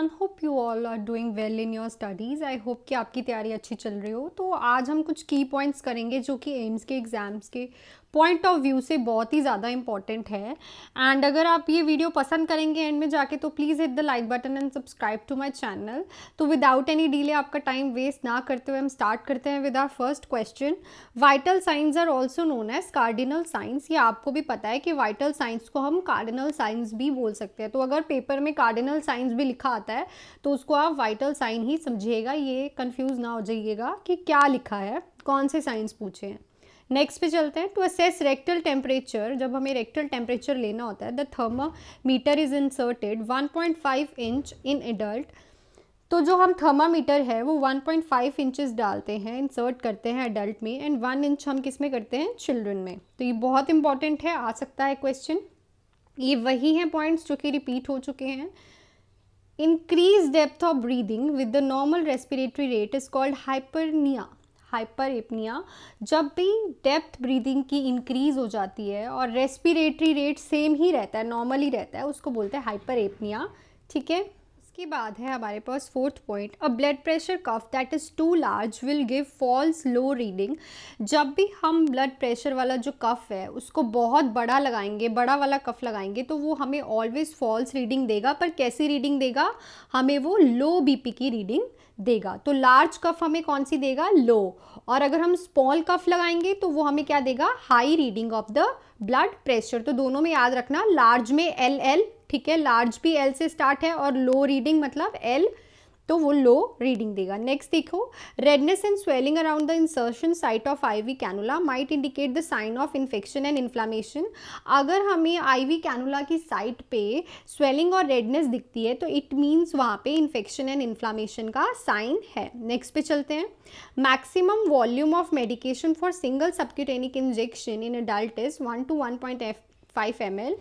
Everyone, hope you all are doing well in your studies. I hope कि आपकी तैयारी अच्छी चल रही हो। तो आज हम कुछ की पॉइंट्स करेंगे जो कि एम्स के एग्ज़ाम्स के पॉइंट ऑफ व्यू से बहुत ही ज़्यादा इंपॉर्टेंट है। एंड अगर आप ये वीडियो पसंद करेंगे एंड में जाके तो please hit the like button and subscribe to my channel. तो विदाउट एनी डिले, आपका टाइम वेस्ट ना करते हुए हम स्टार्ट करते हैं with our first question. Vital signs are also known as cardinal signs. ये आपको भी पता है कि वाइटल साइंस को हम कार्डिनल साइंस भी बोल सकते हैं। तो अगर पेपर में कार्डिनल साइंस भी लिखा आता है तो उसको आप वाइटल साइन ही समझिएगा, ये कंफ्यूज ना हो जाइएगा कि क्या लिखा है, कौन से साइंस पूछे हैं। नेक्स्ट पे चलते हैं। टू असेस रेक्टल टेम्परेचर, जब हमें रेक्टल टेम्परेचर लेना होता है, the thermometer is inserted 1.5 inch in adult. तो जो हम थर्मामीटर है वो 1.5 इंचेस डालते हैं, इंसर्ट करते हैं एडल्ट में, एंड 1 इंच हम किस में करते हैं, चिल्ड्रन में। तो ये बहुत इंपॉर्टेंट है, आ सकता है क्वेश्चन। ये वही हैं पॉइंट्स जो कि रिपीट हो चुके हैं। Increase depth of breathing with the normal respiratory rate is called hyperpnea, hyper apnea. जब भी डेप्थ ब्रीदिंग की इंक्रीज हो जाती है और रेस्पिरेटरी रेट सेम ही रहता है, नॉर्मल ही रहता है, उसको बोलते हैं हाइपर एपनिया। ठीक है, इसके बाद है हमारे पास fourth point. A blood pressure cuff that is too large will give false low reading. जब भी हम ब्लड प्रेशर वाला जो कफ है उसको बहुत बड़ा लगाएंगे, बड़ा वाला कफ लगाएंगे, तो वो हमें ऑलवेज फॉल्स रीडिंग देगा। पर कैसी रीडिंग देगा? हमें वो लो बीपी की रीडिंग देगा। तो लार्ज कफ हमें कौन सी देगा? लो। और अगर हम स्मॉल कफ लगाएंगे तो वो हमें क्या देगा? High reading of the blood pressure. तो दोनों में याद रखना, लार्ज में एल एल, ठीक है, लार्ज भी एल से स्टार्ट है, और लो रीडिंग मतलब एल, तो वो लो रीडिंग देगा। नेक्स्ट देखो, redness and swelling around the insertion site of IV cannula might indicate the sign of infection and inflammation. अगर हमें आईवी कैनुला की साइट पे स्वेलिंग और रेडनेस दिखती है तो इट मीन्स वहाँ पे इन्फेक्शन एंड इन्फ्लामेशन का साइन है। नेक्स्ट पे चलते हैं। Maximum volume of medication for single subcutaneous injection in adult is 1 to 1.5 ml।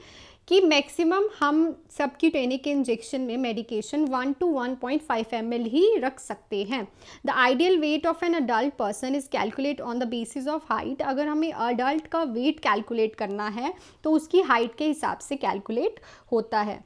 कि मैक्सिमम हम सबक्यूटेनिक इंजेक्शन में मेडिकेशन 1 to 1.5 ml ही रख सकते हैं। The ideal weight of an adult person is calculate on the basis of height. अगर हमें adult का weight calculate करना है तो उसकी हाइट के हिसाब से कैलकुलेट होता है।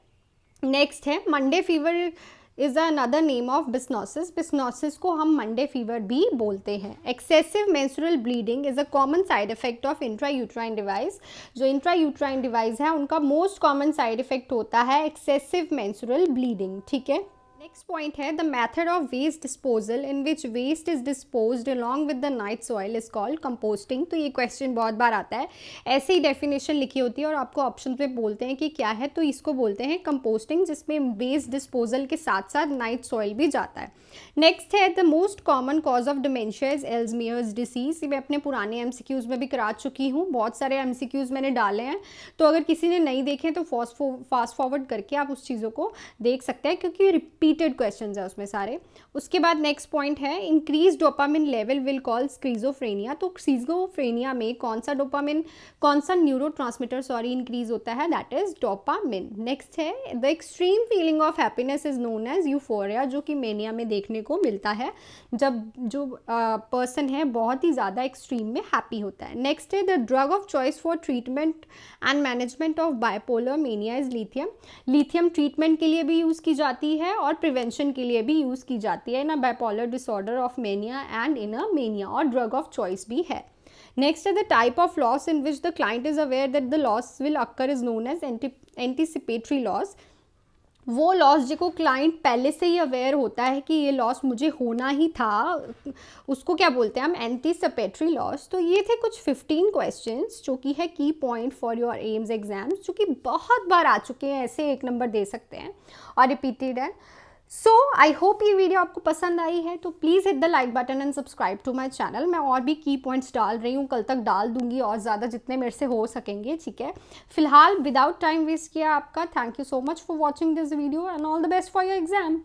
नेक्स्ट है Monday fever is another name of byssinosis. Byssinosis को हम मंडे फीवर भी बोलते हैं। Excessive menstrual bleeding is a common side effect of intrauterine device. जो इंट्रायूट्राइन डिवाइस है उनका मोस्ट कॉमन साइड इफेक्ट होता है एक्सेसिव मेंस्ट्रुअल ब्लीडिंग। ठीक है, नेक्स्ट पॉइंट है the method of waste disposal in which waste is disposed along with the night soil is called composting. तो ये क्वेश्चन बहुत बार आता है, ऐसे ही डेफिनेशन लिखी होती है और आपको ऑप्शन पे बोलते हैं कि क्या है, तो इसको बोलते हैं कंपोस्टिंग, जिसमें वेस्ट डिस्पोजल के साथ साथ नाइट सॉइल भी जाता है। नेक्स्ट है the most common cause of dementia is Alzheimer's disease. मैं अपने पुराने एमसीक्यूज में भी करा चुकी हूँ, बहुत सारे एमसीक्यूज मैंने डाले हैं, तो अगर किसी ने नहीं देखे तो फास्ट फॉरवर्ड करके आप उस चीज़ों को देख सकते हैं, क्योंकि रिपीटेड क्वेश्चंस है उसमें सारे। उसके बाद नेक्स्ट पॉइंट है increase dopamine level will call schizophrenia. तो स्किज़ोफ्रेनिया में कौन सा डोपामिन, कौन सा न्यूरोट्रांसमीटर इंक्रीज होता है? That is dopamine. नेक्स्ट है the extreme feeling of happiness is known as euphoria, जो कि मेनिया में देखने को मिलता है जब जो पर्सन है बहुत ही ज़्यादा एक्सट्रीम में हैप्पी होता है। नेक्स्ट है the drug of choice for treatment and management of bipolar mania is lithium. Lithium treatment के लिए भी यूज़ की जाती है और प्रिवेंशन के लिए भी यूज़ की जाती है in a bipolar disorder of mania and in a mania, और ड्रग ऑफ चॉइस भी है। नेक्स्ट है the type of loss in which the client is aware that the loss will occur is known as anticipatory loss. वो loss जिसको client पहले से ही aware होता है कि ये लॉस मुझे होना ही था, उसको क्या बोलते हैं हम? Anticipatory loss. तो ये थे कुछ 15 क्वेश्चंस जो कि है की point for your AIIMS exams, जो कि बहुत बार आ चुके हैं, ऐसे 1 नंबर दे सकते हैं और रिपीटेड है। सो आई होप ये वीडियो आपको पसंद आई है, तो please hit the like button and subscribe to my channel. मैं और भी की पॉइंट्स डाल रही हूँ, कल तक डाल दूंगी और ज़्यादा, जितने मेरे से हो सकेंगे। ठीक है, फिलहाल विदाउट टाइम वेस्ट किया आपका, thank you so much for watching this video and all the best for your exam.